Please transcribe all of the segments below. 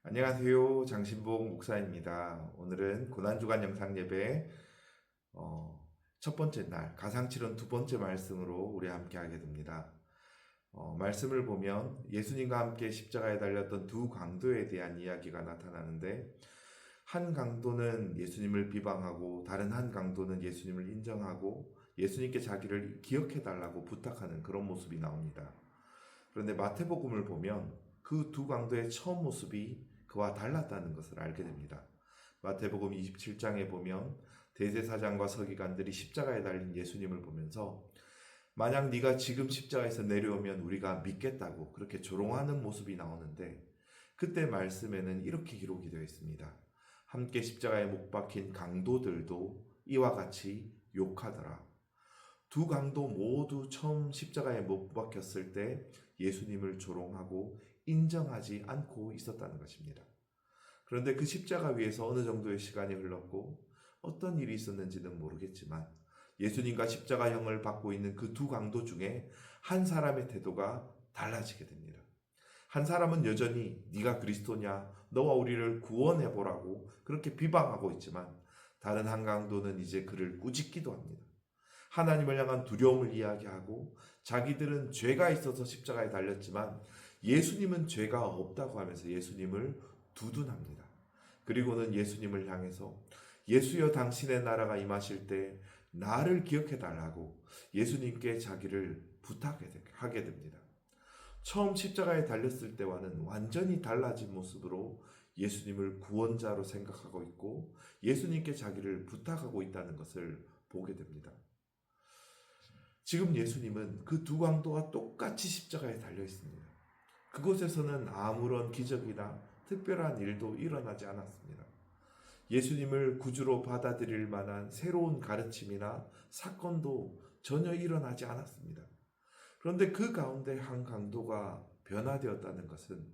안녕하세요. 장신복 목사입니다. 오늘은 고난주간 영상 예배 첫 번째 날 가상칠언 두 번째 말씀으로 우리 함께 하게 됩니다. 말씀을 보면 예수님과 함께 십자가에 달렸던 두 강도에 대한 이야기가 나타나는데, 한 강도는 예수님을 비방하고 다른 한 강도는 예수님을 인정하고 예수님께 자기를 기억해 달라고 부탁하는 그런 모습이 나옵니다. 그런데 마태복음을 보면 그 두 강도의 처음 모습이 그와 달랐다는 것을 알게 됩니다. 마태복음 27장에 보면 대제사장과 서기관들이 십자가에 달린 예수님을 보면서 만약 네가 지금 십자가에서 내려오면 우리가 믿겠다고 그렇게 조롱하는 모습이 나오는데, 그때 말씀에는 이렇게 기록이 되어 있습니다. 함께 십자가에 못 박힌 강도들도 이와 같이 욕하더라. 두 강도 모두 처음 십자가에 못 박혔을 때 예수님을 조롱하고 인정하지 않고 있었다는 것입니다. 그런데 그 십자가 위에서 어느 정도의 시간이 흘렀고 어떤 일이 있었는지는 모르겠지만, 예수님과 십자가형을 받고 있는 그 두 강도 중에 한 사람의 태도가 달라지게 됩니다. 한 사람은 여전히 네가 그리스도냐, 너와 우리를 구원해보라고 그렇게 비방하고 있지만, 다른 한 강도는 이제 그를 꾸짖기도 합니다. 하나님을 향한 두려움을 이야기하고 자기들은 죄가 있어서 십자가에 달렸지만 예수님은 죄가 없다고 하면서 예수님을 두둔합니다. 그리고는 예수님을 향해서 예수여 당신의 나라가 임하실 때 나를 기억해 달라고 예수님께 자기를 부탁하게 됩니다. 처음 십자가에 달렸을 때와는 완전히 달라진 모습으로 예수님을 구원자로 생각하고 있고 예수님께 자기를 부탁하고 있다는 것을 보게 됩니다. 지금 예수님은 그 두 강도와 똑같이 십자가에 달려 있습니다. 그곳에서는 아무런 기적이나 특별한 일도 일어나지 않았습니다. 예수님을 구주로 받아들일 만한 새로운 가르침이나 사건도 전혀 일어나지 않았습니다. 그런데 그 가운데 한 강도가 변화되었다는 것은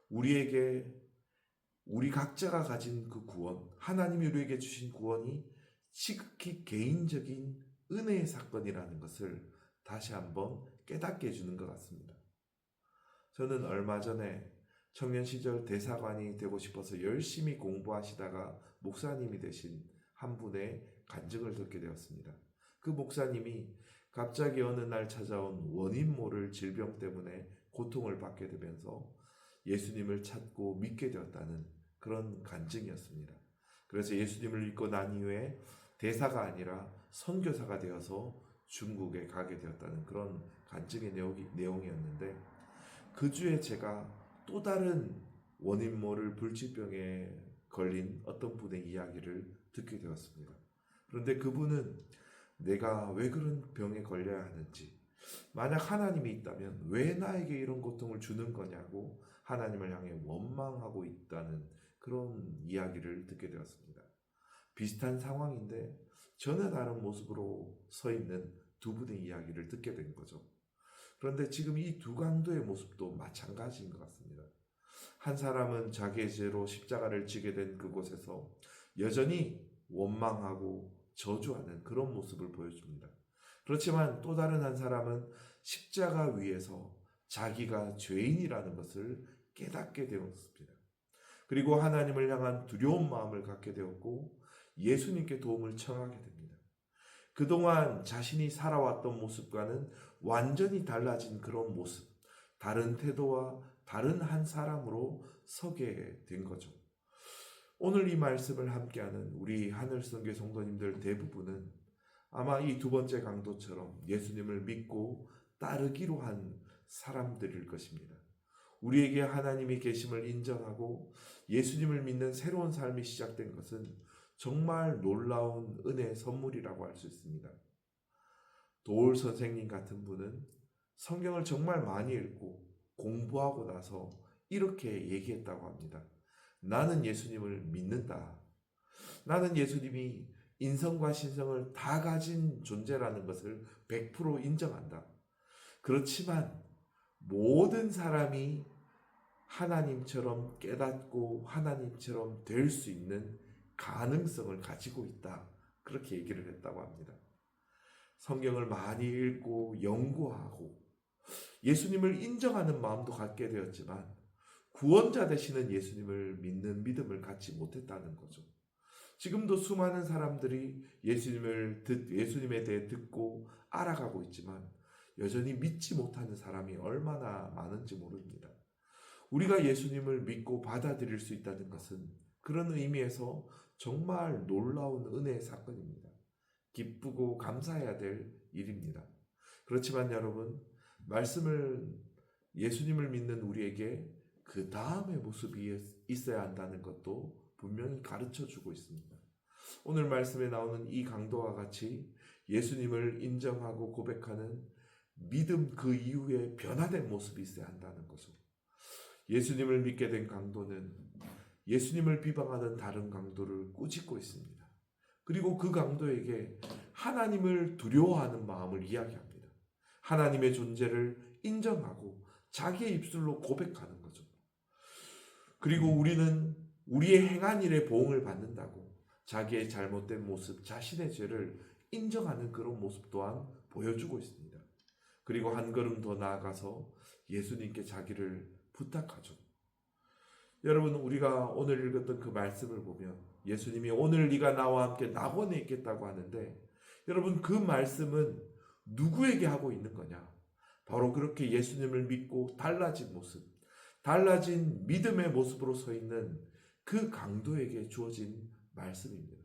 우리에게, 우리 각자가 가진 그 구원, 하나님이 우리에게 주신 구원이 지극히 개인적인 은혜의 사건이라는 것을 다시 한번 깨닫게 해주는 것 같습니다. 저는 얼마 전에 청년 시절 대사관이 되고 싶어서 열심히 공부하시다가 목사님이 되신 한 분의 간증을 듣게 되었습니다. 그 목사님이 갑자기 어느 날 찾아온 원인 모를 질병 때문에 고통을 받게 되면서 예수님을 찾고 믿게 되었다는 그런 간증이었습니다. 그래서 예수님을 믿고 난 이후에 대사가 아니라 선교사가 되어서 중국에 가게 되었다는 그런 간증의 내용이었는데, 그 주에 제가 또 다른 원인 모를 불치병에 걸린 어떤 분의 이야기를 듣게 되었습니다. 그런데 그분은 내가 왜 그런 병에 걸려야 하는지, 만약 하나님이 있다면 왜 나에게 이런 고통을 주는 거냐고 하나님을 향해 원망하고 있다는 그런 이야기를 듣게 되었습니다. 비슷한 상황인데 전혀 다른 모습으로 서 있는 두 분의 이야기를 듣게 된 거죠. 그런데 지금 이 두 강도의 모습도 마찬가지인 것 같습니다. 한 사람은 자기의 죄로 십자가를 지게 된 그곳에서 여전히 원망하고 저주하는 그런 모습을 보여줍니다. 그렇지만 또 다른 한 사람은 십자가 위에서 자기가 죄인이라는 것을 깨닫게 되었습니다. 그리고 하나님을 향한 두려운 마음을 갖게 되었고 예수님께 도움을 청하게 됩니다. 그동안 자신이 살아왔던 모습과는 완전히 달라진 그런 모습, 다른 태도와 다른 한 사람으로 서게 된 거죠. 오늘 이 말씀을 함께하는 우리 하늘성교 성도님들 대부분은 아마 이 두 번째 강도처럼 예수님을 믿고 따르기로 한 사람들일 것입니다. 우리에게 하나님이 계심을 인정하고 예수님을 믿는 새로운 삶이 시작된 것은 정말 놀라운 은혜의 선물이라고 할 수 있습니다. 도울 선생님 같은 분은 성경을 정말 많이 읽고 공부하고 나서 이렇게 얘기했다고 합니다. 나는 예수님을 믿는다. 나는 예수님이 인성과 신성을 다 가진 존재라는 것을 100% 인정한다. 그렇지만 모든 사람이 하나님처럼 깨닫고 하나님처럼 될 수 있는 가능성을 가지고 있다. 그렇게 얘기를 했다고 합니다. 성경을 많이 읽고 연구하고 예수님을 인정하는 마음도 갖게 되었지만 구원자 되시는 예수님을 믿는 믿음을 갖지 못했다는 거죠. 지금도 수많은 사람들이 예수님에 대해 듣고 알아가고 있지만 여전히 믿지 못하는 사람이 얼마나 많은지 모릅니다. 우리가 예수님을 믿고 받아들일 수 있다는 것은 그런 의미에서 정말 놀라운 은혜의 사건입니다. 기쁘고 감사해야 될 일입니다. 그렇지만 여러분, 예수님을 믿는 우리에게 그 다음의 모습이 있어야 한다는 것도 분명히 가르쳐 주고 있습니다. 오늘 말씀에 나오는 이 강도와 같이 예수님을 인정하고 고백하는 믿음 그 이후에 변화된 모습이 있어야 한다는 거죠. 예수님을 믿게 된 강도는 예수님을 비방하는 다른 강도를 꾸짖고 있습니다. 그리고 그 강도에게 하나님을 두려워하는 마음을 이야기합니다. 하나님의 존재를 인정하고 자기의 입술로 고백하는 거죠. 그리고 우리는 우리의 행한 일에 보응을 받는다고 자기의 잘못된 모습, 자신의 죄를 인정하는 그런 모습 또한 보여주고 있습니다. 그리고 한 걸음 더 나아가서 예수님께 자기를 부탁하죠. 여러분, 우리가 오늘 읽었던 그 말씀을 보면 예수님이 오늘 네가 나와 함께 낙원에 있겠다고 하는데, 여러분, 그 말씀은 누구에게 하고 있는 거냐? 바로 그렇게 예수님을 믿고 달라진 모습, 달라진 믿음의 모습으로 서 있는 그 강도에게 주어진 말씀입니다.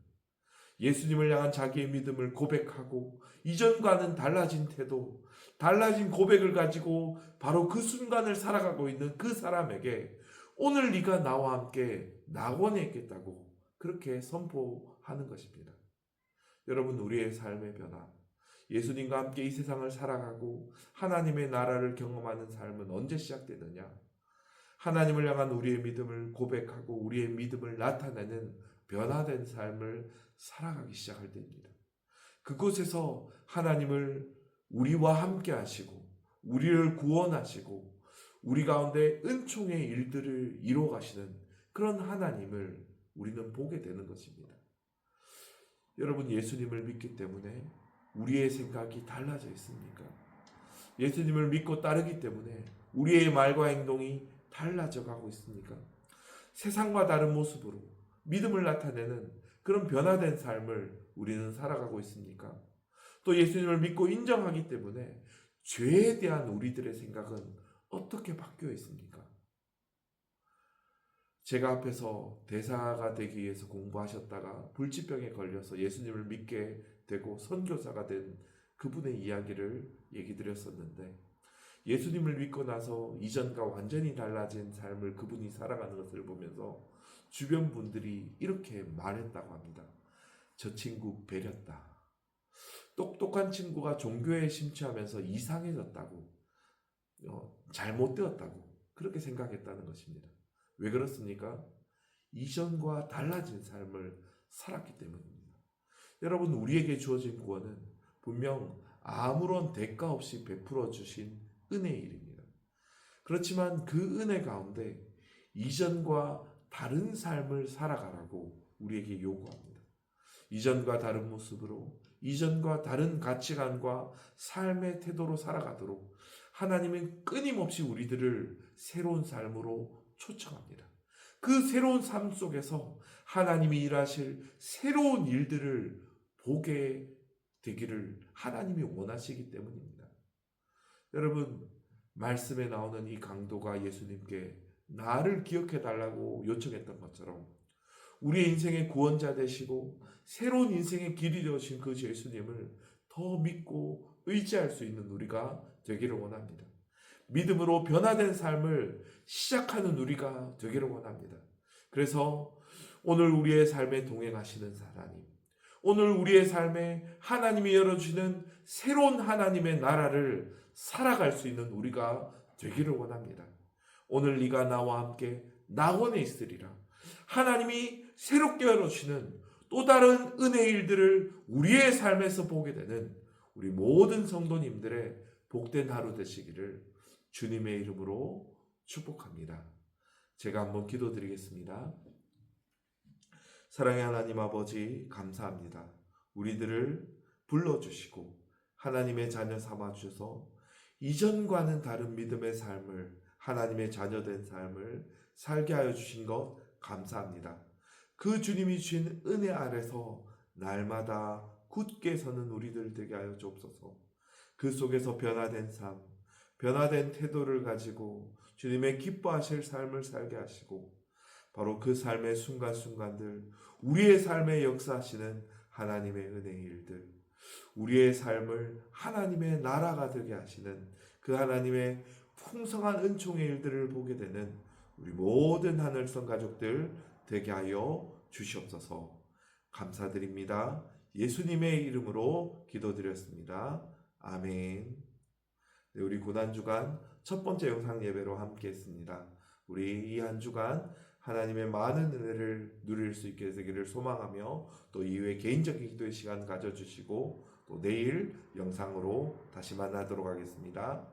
예수님을 향한 자기의 믿음을 고백하고 이전과는 달라진 태도, 달라진 고백을 가지고 바로 그 순간을 살아가고 있는 그 사람에게 오늘 네가 나와 함께 낙원에 있겠다고 그렇게 선포하는 것입니다. 여러분, 우리의 삶의 변화, 예수님과 함께 이 세상을 살아가고 하나님의 나라를 경험하는 삶은 언제 시작되느냐? 하나님을 향한 우리의 믿음을 고백하고 우리의 믿음을 나타내는 변화된 삶을 살아가기 시작할 때입니다. 그곳에서 하나님을 우리와 함께 하시고 우리를 구원하시고 우리 가운데 은총의 일들을 이루어 가시는 그런 하나님을 우리는 보게 되는 것입니다. 여러분, 예수님을 믿기 때문에 우리의 생각이 달라져 있습니까? 예수님을 믿고 따르기 때문에 우리의 말과 행동이 달라져 가고 있습니까? 세상과 다른 모습으로 믿음을 나타내는 그런 변화된 삶을 우리는 살아가고 있습니까? 또 예수님을 믿고 인정하기 때문에 죄에 대한 우리들의 생각은 어떻게 바뀌어 있습니까? 제가 앞에서 대사가 되기 위해서 공부하셨다가 불치병에 걸려서 예수님을 믿게 되고 선교사가 된 그분의 이야기를 얘기 드렸었는데, 예수님을 믿고 나서 이전과 완전히 달라진 삶을 그분이 살아가는 것을 보면서 주변 분들이 이렇게 말했다고 합니다. 저 친구 배렸다. 똑똑한 친구가 종교에 심취하면서 이상해졌다고, 잘못되었다고 그렇게 생각했다는 것입니다. 왜 그렇습니까? 이전과 달라진 삶을 살았기 때문입니다. 여러분, 우리에게 주어진 구원은 분명 아무런 대가 없이 베풀어 주신 은혜의 일입니다. 그렇지만 그 은혜 가운데 이전과 다른 삶을 살아가라고 우리에게 요구합니다. 이전과 다른 모습으로, 이전과 다른 가치관과 삶의 태도로 살아가도록 하나님은 끊임없이 우리들을 새로운 삶으로 초청합니다. 그 새로운 삶 속에서 하나님이 일하실 새로운 일들을 보게 되기를 하나님이 원하시기 때문입니다. 여러분, 말씀에 나오는 이 강도가 예수님께 나를 기억해 달라고 요청했던 것처럼 우리의 인생의 구원자 되시고 새로운 인생의 길이 되어신 그 예수님을 더 믿고 의지할 수 있는 우리가 되기를 원합니다. 믿음으로 변화된 삶을 시작하는 우리가 되기를 원합니다. 그래서 오늘 우리의 삶에 동행하시는 하나님, 오늘 우리의 삶에 하나님이 열어주시는 새로운 하나님의 나라를 살아갈 수 있는 우리가 되기를 원합니다. 오늘 네가 나와 함께 낙원에 있으리라. 하나님이 새롭게 열어주시는 또 다른 은혜의 일들을 우리의 삶에서 보게 되는 우리 모든 성도님들의 복된 하루 되시기를 주님의 이름으로 축복합니다. 제가 한번 기도드리겠습니다. 사랑의 하나님 아버지, 감사합니다. 우리들을 불러주시고 하나님의 자녀 삼아주셔서 이전과는 다른 믿음의 삶을, 하나님의 자녀된 삶을 살게 하여 주신 것 감사합니다. 그 주님이 주신 은혜 아래서 날마다 굳게 서는 우리들 되게 하여 주옵소서. 그 속에서 변화된 삶, 변화된 태도를 가지고 주님의 기뻐하실 삶을 살게 하시고 바로 그 삶의 순간순간들, 우리의 삶에 역사하시는 하나님의 은혜의 일들, 우리의 삶을 하나님의 나라가 되게 하시는 그 하나님의 풍성한 은총의 일들을 보게 되는 우리 모든 하늘성 가족들 되게 하여 주시옵소서. 감사드립니다. 예수님의 이름으로 기도드렸습니다. 아멘. 네, 우리 고난주간 첫 번째 영상 예배로 함께 했습니다. 우리 이 한 주간 하나님의 많은 은혜를 누릴 수 있게 되기를 소망하며 또 이후에 개인적인 기도의 시간 가져주시고 또 내일 영상으로 다시 만나도록 하겠습니다.